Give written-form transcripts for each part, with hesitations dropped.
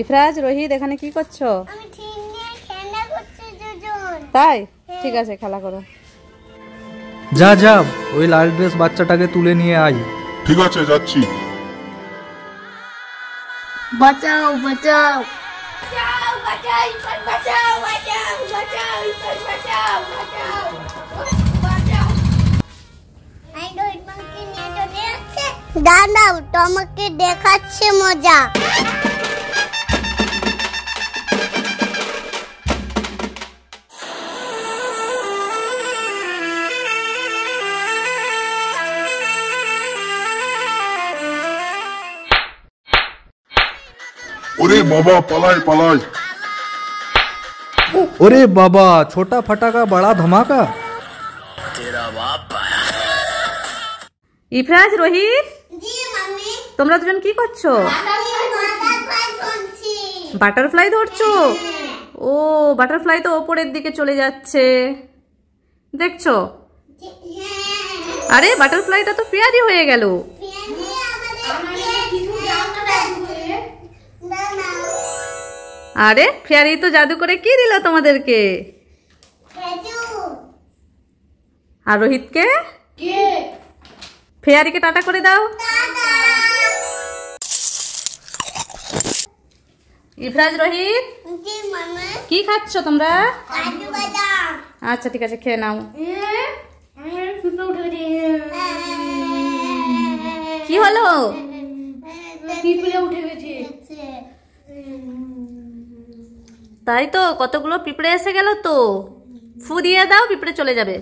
ইফরাজ, রোহিত এখানে কি করছো? তাই, ঠিক আছে, খেলা করো। যা যা, ওই লাল ড্রেস বাচ্চাটাকে তুলে নিয়ে আয়। ঠিক আছে, যাচ্ছি। বাঁচাও বাঁচাও। দাঁড়াও, তোমাকে দেখাচ্ছে মজা। ওরে বাবা, পালাই পালাই। ওরে বাবা, ছোটা ফাটাকা বড়া ধামাকা। ইফরাজ, রোহিত, জি মাম্মি। তোমরা দুজন কি করছো? বাটারফ্লাই ধরছো? ও, বাটারফ্লাই তো ওপরের দিকে চলে যাচ্ছে, দেখছো? আরে, বাটারফ্লাইটা তো ফেয়ারি হয়ে গেল। আরে, ফেয়ারি তো জাদু করে কি দিল তোমাদেরকে? আর রোহিতকে? ফেয়ারিকে টাটা করে দাও। ইফরাজ, রোহিত, কি খাচ্ছ তোমরা? আচ্ছা, ঠিক আছে, খেয়ে নাও। কি হলো? তাই তো, কতগুলো পিঁপড়ে এসে গেল তো। ফু দিয়ে দাও, পিঁপড়ে চলে যাবে।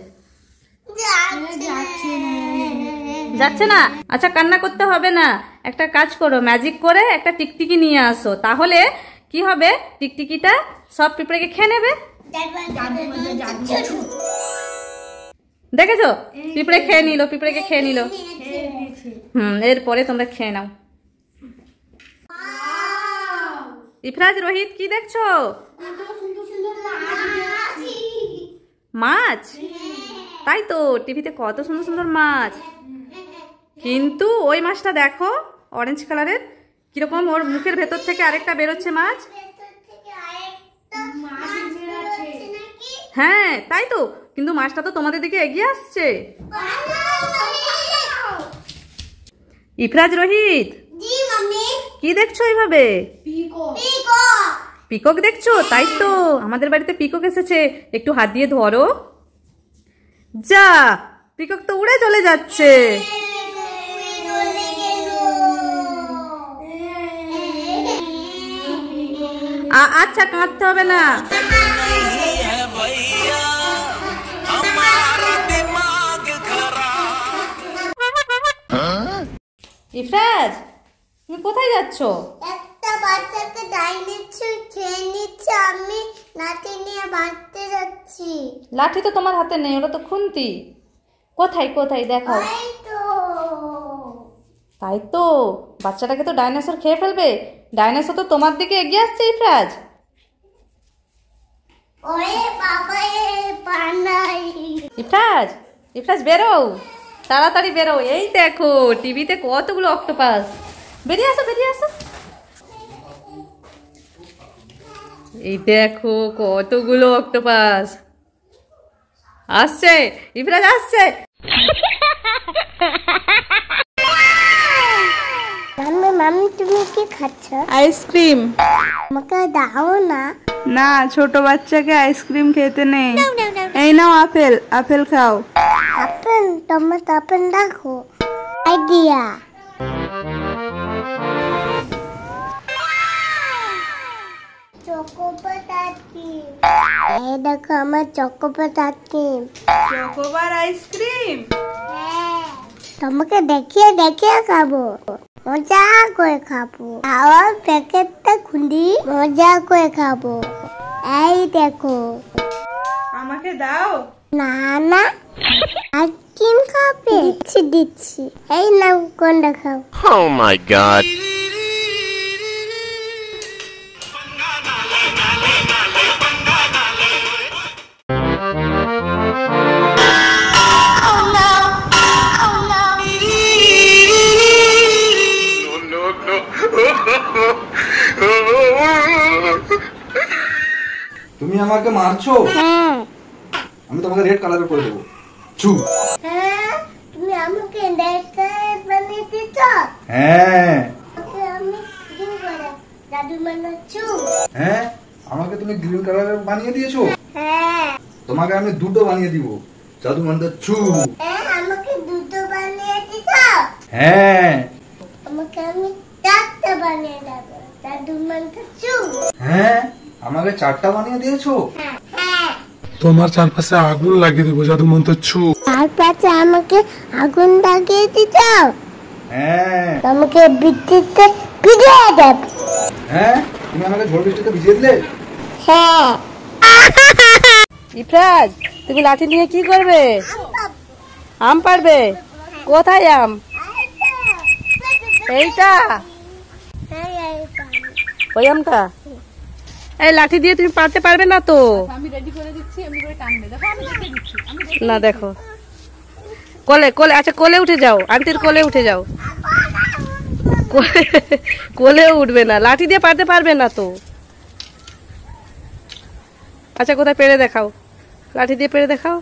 যাচ্ছে না? আচ্ছা, কান্না করতে হবে না, একটা কাজ করো, ম্যাজিক করে একটা টিকটিকি নিয়ে আসো, তাহলে কি হবে, টিকটিকিটা সব পিঁপড়েকে খেয়ে নেবে। দেখেছো, পিঁপড়ে খেয়ে নিল, পিঁপড়েকে খেয়ে নিল। এরপরে তোমরা খেয়ে নাও। ইফরাজ, রোহিত, কি দেখছো? মাছ? তাই তো, টিভিতে কত সুন্দর সুন্দর মাছ, কিন্তু ওই মাছটা দেখো, অরেঞ্জ কালারের, কিরকম ওর মুখের ভেতর থেকে আরেকটা বেরোচ্ছে মাছ। হ্যাঁ, তাই তো, কিন্তু মাছটা তো তোমাদের দিকে এগিয়ে আসছে। ইফরাজ, রোহিত, কি দেখছো এইভাবে? পিকক দেখছো? তাই তো, আমাদের বাড়িতে পিকক এসেছে, একটু হাত দিয়ে ধরো। যা, পিকক তো উড়ে চলে যাচ্ছে। আচ্ছা, কাঁদতে হবে না। ইফরাজ, তুমি কোথায় যাচ্ছ? একটা বাচ্চাকে ডাইনিচ্ছে, খেয়ে নিচ্ছে, আমি লাঠি নিয়ে বাঁধতে যাচ্ছি। লাঠি তো তোমার হাতে নেই, ওটা তো খুন্তি। কোথায় কোথায় দেখো। তাই তো, বাচ্চাটাকে তো ডাইনোসর খেয়ে ফেলবে। ডাইনোসর তো তোমার দিকে এগিয়ে আসছে। ইফরাজ, ওরে বাবা, পানাই। ইফরাজ, ইফরাজ, বেরো, তাড়াতাড়ি বেরো। এই দেখো, টিভিতে কতগুলো অক্টোপাস। বেরিয়ে আসো, বেরিয়ে আসো। এই দেখো, কতগুলো অক্টোপাস আসছে। ইফরাজ আসছে। মাম্মি, মাম্মি, তুমি কি খাচ্ছ? আইসক্রিম। আমাকে দাও না। না, ছোট বাচ্চাকে আইসক্রিম খেতে নেই। এই নাও আপেল, আপেল খাও। আপেল? তোমার আপেল দেখো। আইডিয়া। Chocobar ice cream. এই দেখো আমার চকোবার আইসক্রিম। Chocobar ice cream? তোমাকে দেখিয়ে দেখিয়ে খাবো, মজা করে খাবো। আবার প্যাকেটটা খুলি, মজা করে খাবো। এই দেখো। আমাকে দাও। না না, আইসক্রিম খাবে? দিচ্ছি দিচ্ছি। এই নাও, কোনটা খাও? Oh my god. No, no, no. তুমি আমাকে মারছো? হ্যাঁ আমি তোমাকে রেড কালারের করে দেবো। ছু। হ্যাঁ তুমি আমাকে দেখতে বানিয়ে দিচ্ছ। হ্যাঁ আমি কি করে জাদু বানাচ্ছু? হ্যাঁ আমাকে তুমি গ্রিন কালারের বানিয়ে দিয়েছো। হ্যাঁ তোমাকে আমি দুটো বানিয়ে দিব। জাদু মন্ত্র ছু। হ্যাঁ আমাকে দুটো বানিয়ে দিচ্ছ। হ্যাঁ আমাকে আমি চারটা বানিয়ে দেবো জাদু বানাচ্ছু। হ্যাঁ আমাকে 4টা বানিয়ে দিয়েছো। হ্যাঁ হ্যাঁ তোমার চারপাশে আগুন লাগিয়ে দেবো জাদু মন্ত্র ছু। তারপরে আমাকে আগুন লাগিয়ে দিচ্ছ। হ্যাঁ আমাকে বিদ্যুৎতে ভিজিয়ে দেব। হ্যাঁ তুমি আমাকে ঝড় বৃষ্টিতে ভিজিয়ে দিলে। হ্যাঁ ইফরাজ তুমি লাঠি নিয়ে কি করবে? আম পারবে? কোথায় আম? এইটা ওই আমটা? এই লাঠি দিয়ে তুমি পারতে পারবে না তো। না দেখো কোলে কোলে, আচ্ছা কোলে উঠে যাও, আন্টির কোলে উঠে যাও। কোলে উঠবে না, লাঠি দিয়ে পারতে পারবে না তো। আচ্ছা কোথায় পেরে দেখাও, লাঠি দিয়ে পেরে দেখাও।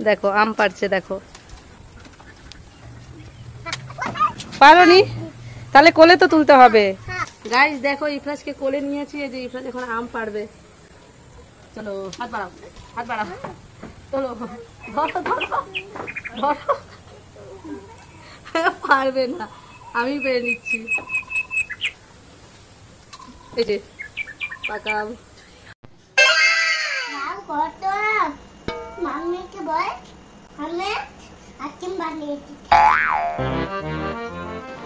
দেখো আম পারছে, দেখো পারোনি, তাহলে কোলে তো তুলতে হবে। গাইস দেখো ইফরাজকে কোলে নিয়েছি, এই যে ইফরাজ এখন আম পারবে। চলো হাত বাড়াও, হাত বাড়াও, চলো ধরো ধরো ধরো। পারবে না, আমি পেরে নিচ্ছি। এই যে পাকা আম। কত মাম্মিকে বল আমি আইসক্রিম বানিয়ে দিচ্ছি।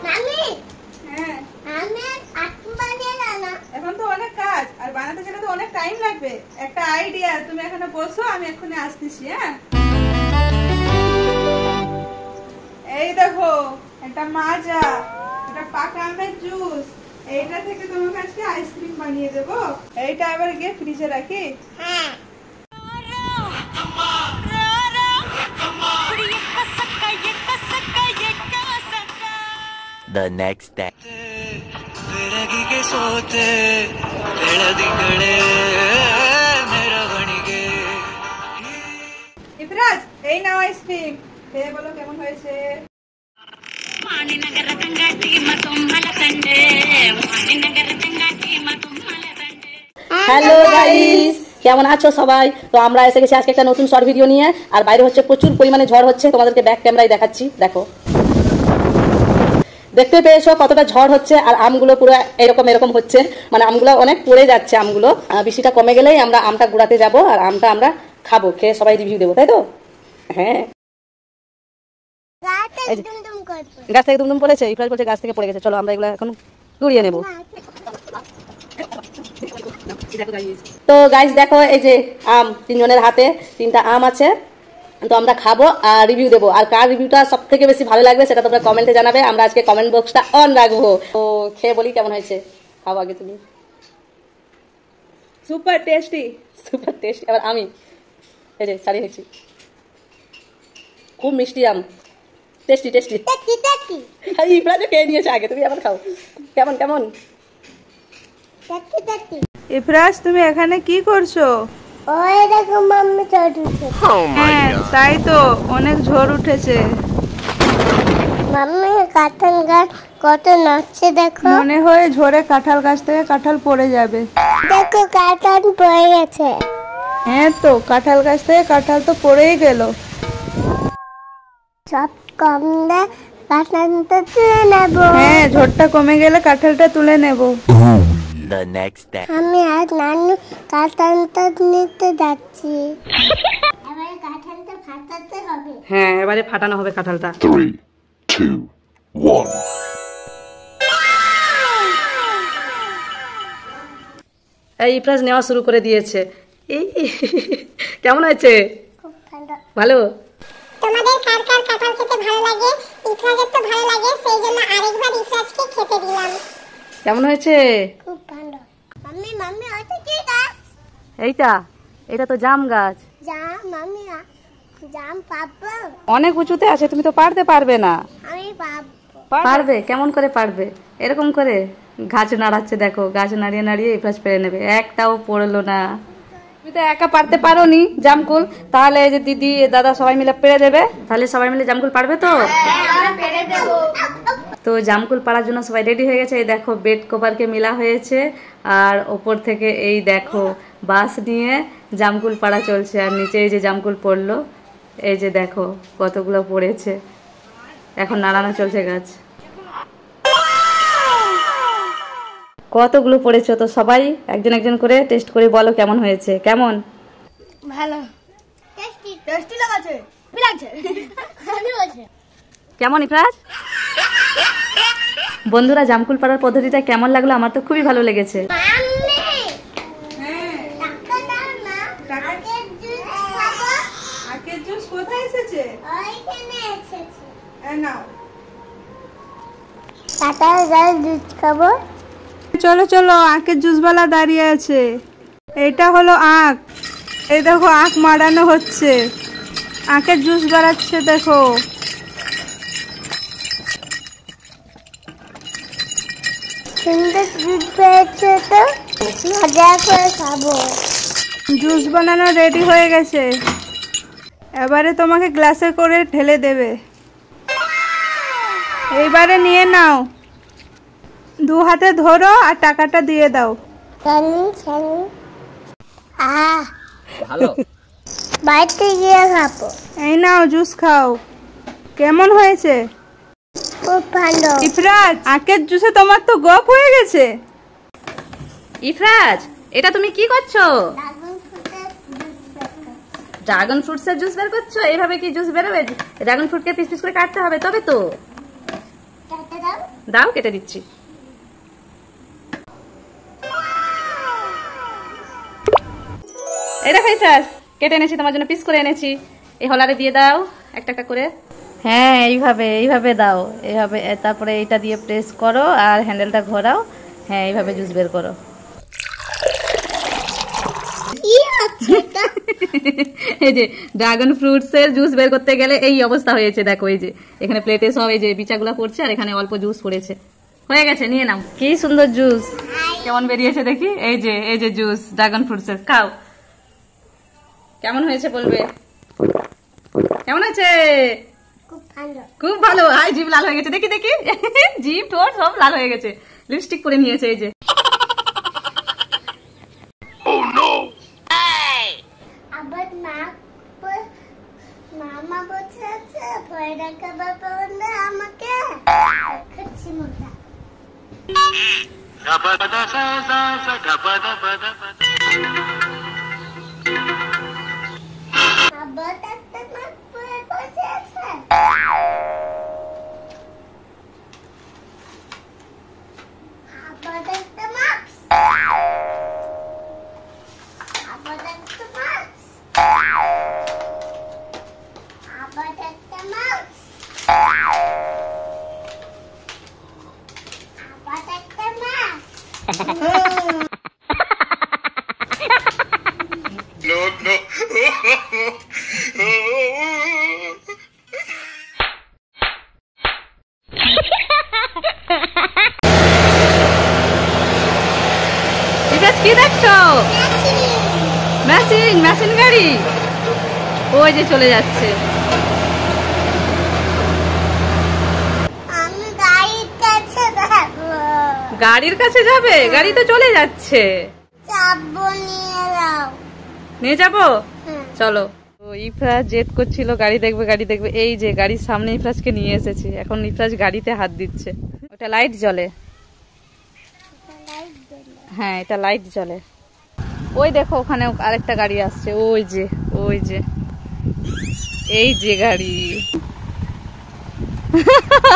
মাম্মি হ্যাঁ আমি আইসক্রিম বানিয়ে দাও না। এখন তো অনেক কাজ, আর বানাতে গেলে তো অনেক টাইম লাগবে। একটা আইডিয়া, তুমি এখানে বসো, আমি এক্ষুনি আসতেছি। হ্যাঁ এই দেখো একটা মাজা, এটা পাকা আমের জুস, এইটা থেকে তোমার কাছে আইসক্রিম বানিয়ে দেবো। এইটা এবার গিয়ে ফ্রিজে রাখি। হ্যাঁ The next day. ইফরাজ এই নাও আইসক্রিম, খেয়ে বলো কেমন হয়েছে। হ্যালো গাইস, কেমন আছো সবাই? তো আমরা এসে গেছি আজকে একটা নতুন শর্ট ভিডিও নিয়ে। আর বাইরে হচ্ছে প্রচুর পরিমাণে ঝড় হচ্ছে, তোমাদেরকে ব্যাক ক্যামেরায় দেখাচ্ছি। দেখো, দেখতে পেয়েছো কতটা ঝড় হচ্ছে, আর আমগুলো পুরো এরকম এরকম হচ্ছে, মানে আমগুলো অনেক পড়ে যাচ্ছে। আমগুলো বৃষ্টিটা কমে গেলেই আমরা আমটা গুড়াতে যাব, আর আমটা আমরা খাবো, খেয়ে সবাই রিভিউ দেবো, তাই তো? হ্যাঁ গাছ থেকে দুমদুম পড়েছে, ইফরাজ বলছে গাছ থেকে পড়ে গেছে। চলো আমরা এগুলো এখন গুড়িয়ে নেবো। তো গাইস দেখো এই যে আম, তিনজনের হাতে 3টা আম আছে। তো আমরা খাবো আর রিভিউ দেবো, আর কার রিভিউটা সব থেকে বেশি ভালো লাগবে সেটা তোমরা কমেন্টে জানাবে। আমরা আজকে কমেন্ট বক্সটা অন রাখবো। তো খেয়ে বলি কেমন হয়েছে, খাও আগে তুমি। Super tasty, super tasty. এবার আমি এই যে সারি হয়েছি, খুব মিষ্টি আম, টেস্টি টেস্টি। ইফরাজও খেয়ে নিয়েছে আগে, তুমি আবার খাও। কেমন কেমন? ইফরাজ তুমি এখানে কি করছো? ওই দেখো মাম্মি ঝড় উঠেছে। হ্যাঁ তাই তো, অনেক ঝড় উঠেছে। মাম্মি কাঁঠাল গাছ কত নাচছে দেখো। মনে হয় ঝড়ে কাঁঠাল গাছ থেকে কাঁঠাল পড়ে যাবে। দেখো কাঁঠাল পড়ে গেছে। হ্যাঁ তো কাঁঠাল গাছ থেকে কাঁঠাল তো পড়েই গেল। সব কম দে কাঁঠালটা তুলে নেবো। হ্যাঁ ঝড়টা কমে গেলে কাঁঠালটা তুলে নেব। The next day. আমি আর নানু কাঁঠালটা নিতে যাচ্ছি। এবারে কাঁঠালটা ফাটাতে হবে। হ্যাঁ এবারে ফাটানো হবে কাঁঠালটা। 3, 2, 1. এই ইফরাজ নেওয়া শুরু করে দিয়েছে। এই কেমন হয়েছে? খুব ভালো। ভালো। তোমাদের কার কার কাঁঠাল খেতে ভালো লাগে? ইফরাজের তো ভালো লাগে, সেই জন্য আরেকবার ইফরাজকে খেতে দিলাম। কেমন হয়েছে? খুব ভালো। মাম্মি মাম্মি ওটা কি গাছ? এইটা, এটা তো জাম গাছ। জাম মাম্মি জাম পাবো? অনেক উঁচুতে আছে, তুমি তো পারতে পারবে না। আমি পাবো। পারবে? কেমন করে পারবে? এরকম করে গাছ নাড়াচ্ছে, দেখো গাছ নাড়িয়ে নাড়িয়ে ইফরাজ পেরে নেবে, একটাও পড়লো না। তুমি তো একা পারতে পারো নি জামকুল, তাহলে এই যে দিদি দাদা সবাই মিলে পেরে দেবে, তাহলে সবাই মিলে জামকুল পারবে তো? তো জামকুল পাড়ার জন্য সবাই রেডি হয়ে গেছে। এই দেখো বেড কভারকে মেলা হয়েছে, আর ওপর থেকে এই দেখো বাঁশ নিয়ে জামকুল পাড়া চলছে, আর নিচে এই যে জামকুল পড়লো, এই যে দেখো কতগুলো পড়েছে, এখন নাড়ানো চলছে গাছ। কতগুলো পড়েছো? তো সবাই একজন একজন করে টেস্ট করে বলো কেমন হয়েছে। কেমন? ভালো, টেস্টি টেস্টি লাগাছে, লাগছে ভালো আছে। কেমন ইফরাজ? বন্ধুরা জামকুল পাড়ার পদ্ধতিটা কেমন লাগলো? আমার তো খুবই ভালো লেগেছে। আখের জুস কোথায় এসেছে? নাও দুধ খাবো। চলো চলো, আখের জুসওয়ালা দাঁড়িয়ে আছে। এটা হলো আখ, এই দেখো আখ মাড়ানো হচ্ছে, আখের জুস বাড়াচ্ছে দেখো। সুন্দর দুধ পেয়েছে তো, মজা করে খাবো। জুস বানানো রেডি হয়ে গেছে, এবারে তোমাকে গ্লাসে করে ঢেলে দেবে। এইবারে নিয়ে নাও, দু হাতে ধরো আর টাকাটা দিয়ে দাও। ভালো বাড়িতে গিয়ে খাবো। এই নাও জুস খাও। কেমন হয়েছে? খুব ভালো। ইফরাজ, আখের জুসে তোমার তো গপ হয়ে গেছে। ইফরাজ, এটা তুমি কি করছো? ড্রাগন ফ্রুটসের জুস বের করছো? এইভাবে কি জুস বেরোবে? ড্রাগন ফ্রুটকে পিস পিস করে কাটতে হবে তবে তো। দাও, কেটে দিচ্ছি। এই দেখো ইফরাজ, কেটে এনেছি তোমার জন্য, পিস করে এনেছি। এই হলারে দিয়ে দাও একটা একটা করে। হ্যাঁ, এইভাবে এইভাবে দাও, এইভাবে। তারপরে এইটা দিয়ে প্রেস করো আর হ্যান্ডেলটা ঘোরাও। হ্যাঁ, এইভাবে জুস বের করো। এই যে ড্রাগন ফ্রুটস এর জুস বের করতে গেলে এই অবস্থা হয়েছে, দেখো এই যে এখানে প্লেটে সব এই যে বিচাগুলা পড়ছে, আর এখানে অল্প জুস পড়েছে। হয়ে গেছে, নিয়ে নাও। কি সুন্দর জুস, কেমন বেরিয়েছে দেখি। এই যে জুস ড্রাগন ফ্রুটস এর, খাও। কেমন হয়েছে বলবে? কেমন হয়েছে? খুব ভালো। হাই, জিভ লাল হয়ে গেছে, দেখি দেখি। জিভ ঠোঁট সব লাল হয়ে গেছে, লিপস্টিক করে নিয়েছে। এই যে আবার মামা বসে আছে, ভয় রাখা বাবা বললে আমাকে খাচ্ছি মজা। আবার একটা মাছ পরে বসে আছে। আবার একটা মাছ, আবার একটা মাছ, আবার একটা মাছ, আবার একটা মাছ। কি দেখছো? মেশিন, মেশিন গাড়ি ওই যে চলে যাচ্ছে। আমি গাড়ির কাছে যাবো। গাড়ির কাছে যাবে? গাড়ি তো চলে যাচ্ছে। যাবো, নিয়ে যাও। নিয়ে যাবো, চলো। ইফরাজ জেদ করছিল গাড়ি দেখবে গাড়ি দেখবে, এই যে গাড়ির সামনে ইফরাজকে নিয়ে এসেছি। এখন ইফরাজ গাড়িতে হাত দিচ্ছে। ওটা লাইট জ্বলে। হ্যাঁ, এটা লাইট জ্বলে। ওই দেখো ওখানে আরেকটা গাড়ি আসছে, ওই যে এই যে গাড়ি।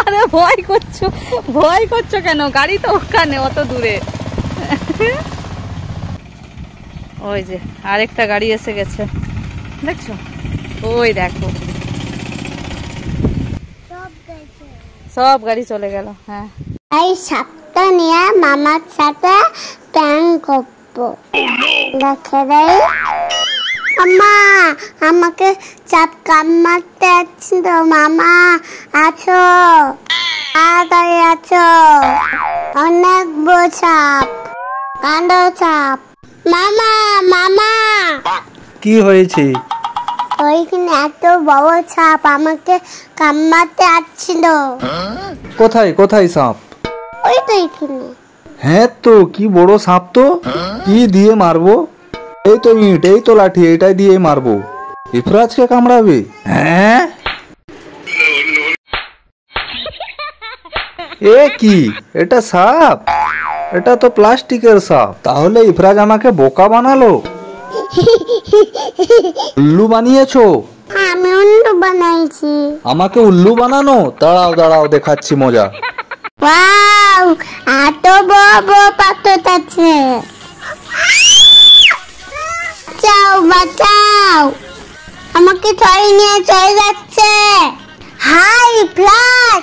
আরে ভয় করছো কেন? গাড়ি তো ওখানে অত দূরে। ওই যে আরেকটা গাড়ি এসে গেছে, দেখছো? ওই দেখো সব গাড়ি চলে গেল। হ্যাঁ, এই সাপটা নিয়ে মামার সাথে প্যাং করবো। দেখে দেয় আম্মা, আমাকে চাপ কামড়াতে আসছিল। মামা আছো? তাড়াতাড়ি আছো, অনেক বড় সাপ, কাণ্ড সাপ। মামা মামা, কি হয়েছে? ওইখানে এত বড় সাপ আমাকে কামড়াতে আসছিল। কোথায় কোথায় সাপ? ওই তো এখানে। হ্যাঁ তো, কি বড় সাপ তো! কি দিয়ে মারবো? এই তো ইট, এই তো লাঠি, এটাই দিয়ে মারবো। ইফরাজকে কামড়াবে? হ্যাঁ, এ কি, এটা সাপ? এটা তো প্লাস্টিকের সাপ। তাহলে ইফরাজ আমাকে বোকা বানালো। উল্লু বানিয়েছো? আমি উল্লু বানাইছি। আমাকে উল্লু বানানো? দাঁড়াও দাঁড়াও, দেখাচ্ছি মজা। ওয়াও, এত বড় বড় পাথর আছে। বাঁচাও বাঁচাও, আমাকে ধরে নিয়ে চলে যাচ্ছে। হাই ইফরাজ,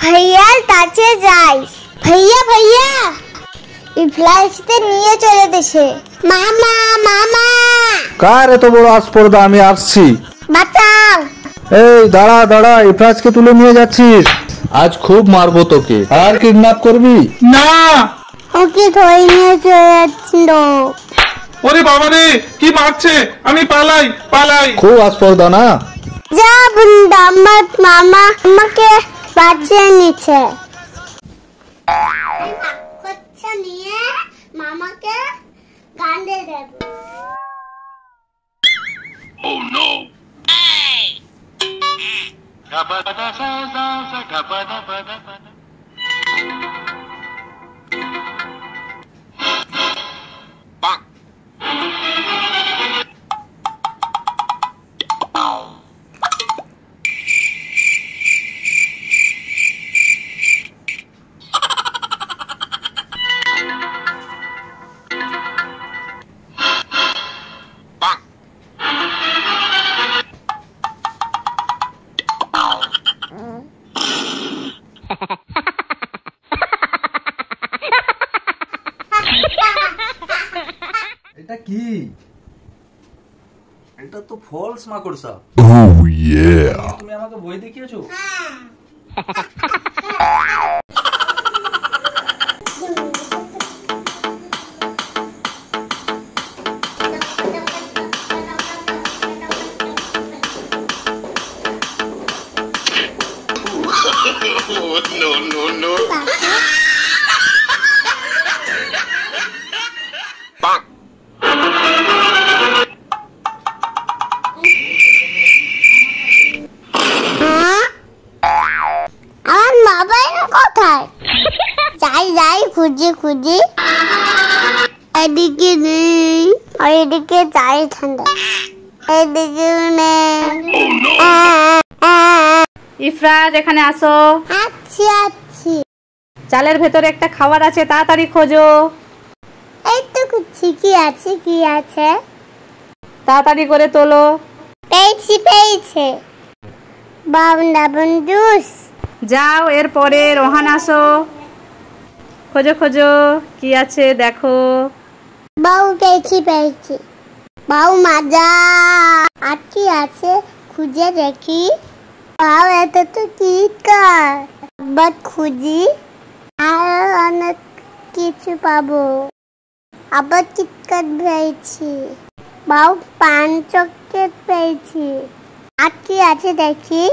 ভাইয়ার কাছে যাই। ভাইয়া ভাইয়া, ইফরাজকে নিয়ে চলে দেশে। মামা মামা, কার এত বড় আসপর্দা? আমি আসছি। বাঁচাও। এই দাঁড়া দাঁড়া, ইফরাজকে তুলে নিয়ে যাচ্ছিস? আজ খুব মারবো তোকে। আর কিডন্যাপ করবি? না, ওকে ধরে নিয়ে চলে যাচ্ছিল। ওরে বাবা রে, কি মারছে! আমি পালাই পালাই। খুব আসপর্দা না? যা বন্ধু, আমার মামা আমাকে বাঁচিয়ে নিচ্ছে। নিয়ে মামাকে গান্ডে দেব। এটা কি? এটা তো ফলস মাকড়সা। তুমি আমাকে বই দেখিয়েছো? আমার মোবাইল কোথায়? যাই যাই খুঁজি খুঁজি, এদিকে নেই, আর এদিকে যাই ঠান্ডা, এদিকে নেই। ইফরাজ, এখানে আসো। আচ্ছি আচ্ছি। চালের ভেতরে একটা খাবার আছে, তাড়াতাড়ি খোঁজো। এই তো খুঁজছি, কি আছে কি আছে? তাড়াতাড়ি করে তোলো। পেয়েছি পেয়েছি, বাবন জুস। যাও, এরপরে রোহান আসো। খোঁজো খোঁজো, কি আছে দেখো। বাউ পেয়েছি পেয়েছি, বাউ মাজা। আর কি আছে খুঁজে দেখি। বাউ, এত তো কিটকাট। আবার খুঁজি, আর অনেক কিছু পাবো। আবার কিটকাট পেয়েছি। বাউ, পান চকলেট পেয়েছি। আর কি আছে দেখি।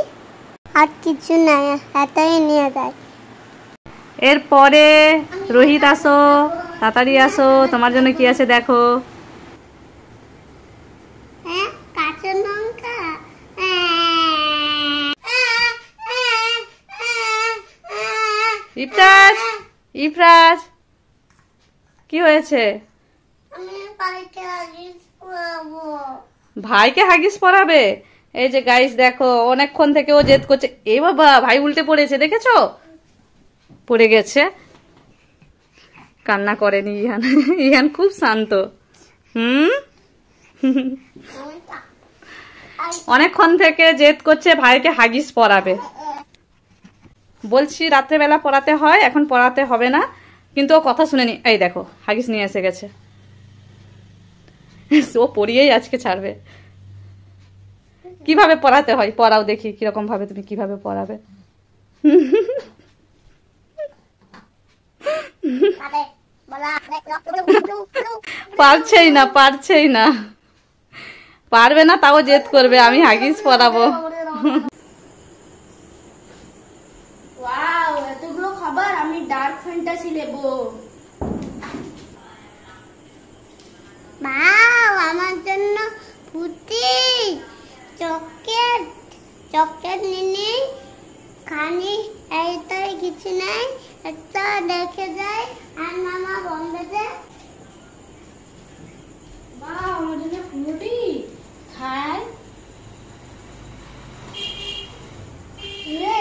আর কিছু নাই, এতই নিয়ে যায়। এরপরে রোহিত আসো, তাড়াতাড়ি আসো, তোমার জন্য কি আছে দেখো। হ্যাঁ, কাঁচা লঙ্কা। ইফরাজ, ইফরাজ, কি হয়েছে? আমি পাইতে হাগিস পরাবো। ভাইকে হাগিস পরাবে? এই যে গাইস দেখো, অনেকক্ষণ থেকে ও জেদ করছে। এ বাবা, ভাই উল্টে পড়েছে, দেখেছো? পড়ে গেছে, কান্না করেনি ইহান। ইহান খুব শান্ত। অনেকক্ষণ থেকে জেদ করছে ভাইকে হাগিস পরাবে। বলছি রাত্রেবেলা পড়াতে হয়, এখন পড়াতে হবে না, কিন্তু ও কথা শুনেনি। এই দেখো, হাগিস নিয়ে এসে গেছে। ও পড়িয়েই আজকে ছাড়বে। কিভাবে পড়াতে হয় পড়াও দেখি, কিরকম ভাবে তুমি কিভাবে পড়াবে। পারছেই না পারবে না, তাও জেদ করবে আমি হাগিস পরাবো। ওয়াও, এতগুলো খাবার, আমি ডার্ক ফ্যান্টাসি নেবো। বাও, আমার জন্য ফুটি চকলেট নিয়ে খানি, এইটাই কিছু নেই, একটা দেখে যায় আর মামা বন্ধে যায়। ওয়াও, আমার জন্য ফ্রুটি খাই।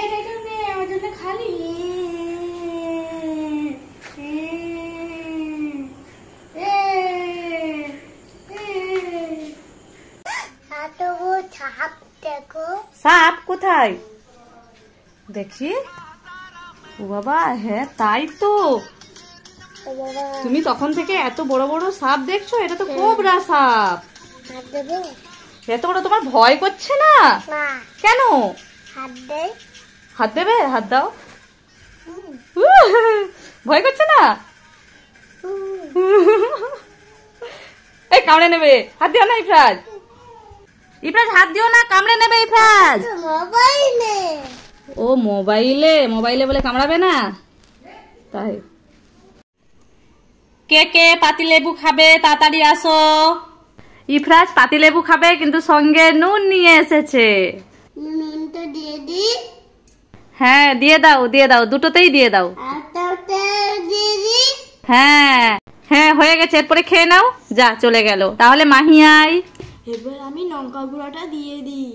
এটা কেন নেই আমার জন্য খালি? ছাপ দেখো। সাপ কোথায় দেখি? ও বাবা, হ্যাঁ তাই তো, তুমি তখন থেকে এত বড় বড় সাপ দেখছো, এটা তো কোবরা সাপ। হাত দেবো এত বড়, তোমার ভয় করছে না? না, কেন? হাত দে। হাত দেবে? হাত দাও। ভয় করছে না? এই কামড়ে নেবে, হাত দিও না ইফরাজ, হাত দিও না, কামড়ে নেবে ইফরাজ। মোবাইলে। ও মোবাইলে বলে কামড়াবে না? তাই কে কে পাতিলেবু খাবে তাড়াতাড়ি আসো। ইফরাজ পাতিলেবু খাবে, কিন্তু সঙ্গে নুন নিয়ে এসেছে। নুনটা দিয়ে দি। হ্যাঁ দিয়ে দাও, দুটোতেই দিয়ে দাও। আটাটা দিয়ে দি। হ্যাঁ হয়ে গেছে, এরপরে খেয়ে নাও। যা, চলে গেল। তাহলে মাহি আই। এবার আমি লঙ্কা গুঁড়োটা দিয়ে দিই।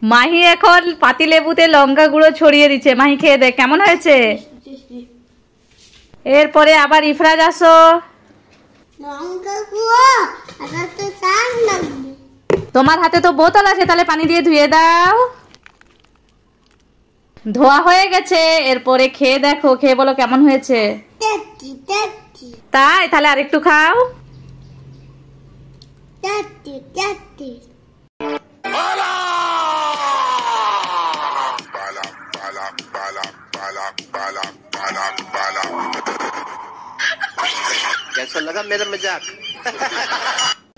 মাহি এখন পাতিলেবুতে লঙ্কা গুঁড়ো ছড়িয়ে দিচ্ছে। মাহি খেয়ে দেখ কেমন হয়েছে। এরপরে আবার ইফরাজ আসো। লঙ্কা গুঁড়ো, এটা তো চাল লাগবে। তোমার হাতে তো বোতল আছে, তাহলে পানি দিয়ে ধুয়ে দাও। ধোয়া হয়ে গেছে, এরপরে খেয়ে দেখো, খেয়ে বলো কেমন হয়েছে। টেস্টি। তাই, তাহলে আরেকটু খাও। টেস্টি। कैसा लगा मेरा मजाक?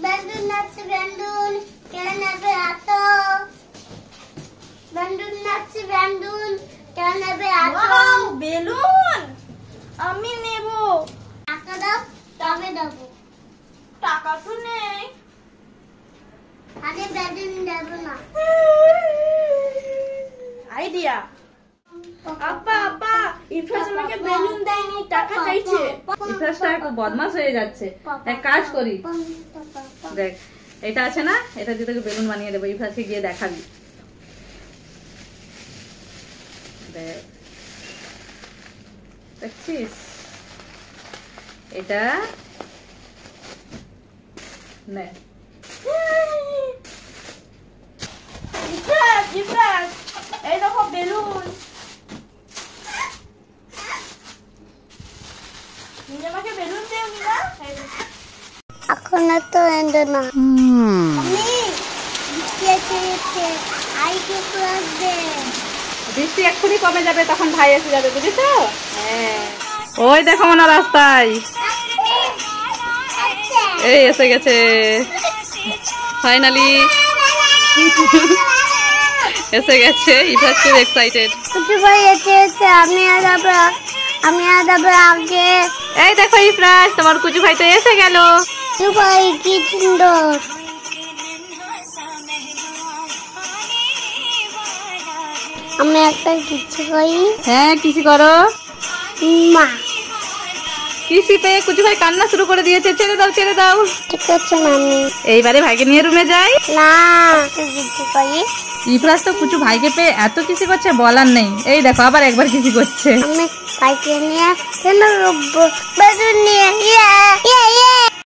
বেলুন নাচছে, বেলুন কেন নেবে আসো। বেলুন নাচছে, বেলুন কেন নেবে আসো। ওয়াও, বেলুন আমি নেব। টাকা দাও, তবে দেবো। টাকা তো নেই। আরে বেলুন দেবো না। আইডিয়া। আপা, ইফরাজ আমাকে বেলুন দেয়নি, টাকা চাইছে। ইফরাজটা একটু বদমাশ হয়ে যাচ্ছে। এক কাজ করি, দেখ এটা আছে না, এটা দিয়ে তোকে বেলুন বানিয়ে দেবো। ইফরাজকে গিয়ে দেখাবি। দেখ, দেখছিস এটা নে। ইফরাজ, এই দেখো বেলুন। তুমি আমাকে বেলুন দেওনি না? এখন তো এন্ড না। আমি আইকে ক্লাস দে। বৃষ্টি এক্ষুনি কমে যাবে, তখন ভাই এসে যাবে, বুঝেছো? হ্যাঁ, ওই দেখো না রাস্তায়, এই এসে গেছে ফাইনালি। এসে গেছে, ইফরাজ খুব এক্সাইটেড। কিছু ভাই এসে আমি আর আগে। এই দেখো ইফরাজ, তোমার কুচু ভাই তো এসে গেল। ভাই কি সুন্দর। আমি একটা কিছু করি। হ্যাঁ, কিসি করো। মা কিসি পেয়ে কুচু ভাই কান্না শুরু করে দিয়েছে। ছেড়ে দাও। ঠিক আছে মামি। এইবারে ভাইকে নিয়ে রুমে যাই। না, কিছু করি। ইফরাজ তো কুচু ভাইকে পেয়ে এত কিসি করছে বলার নেই। এই দেখো আবার একবার কিসি করছে। আমি ভাইকে নিয়ে কেন বেলুন নিয়ে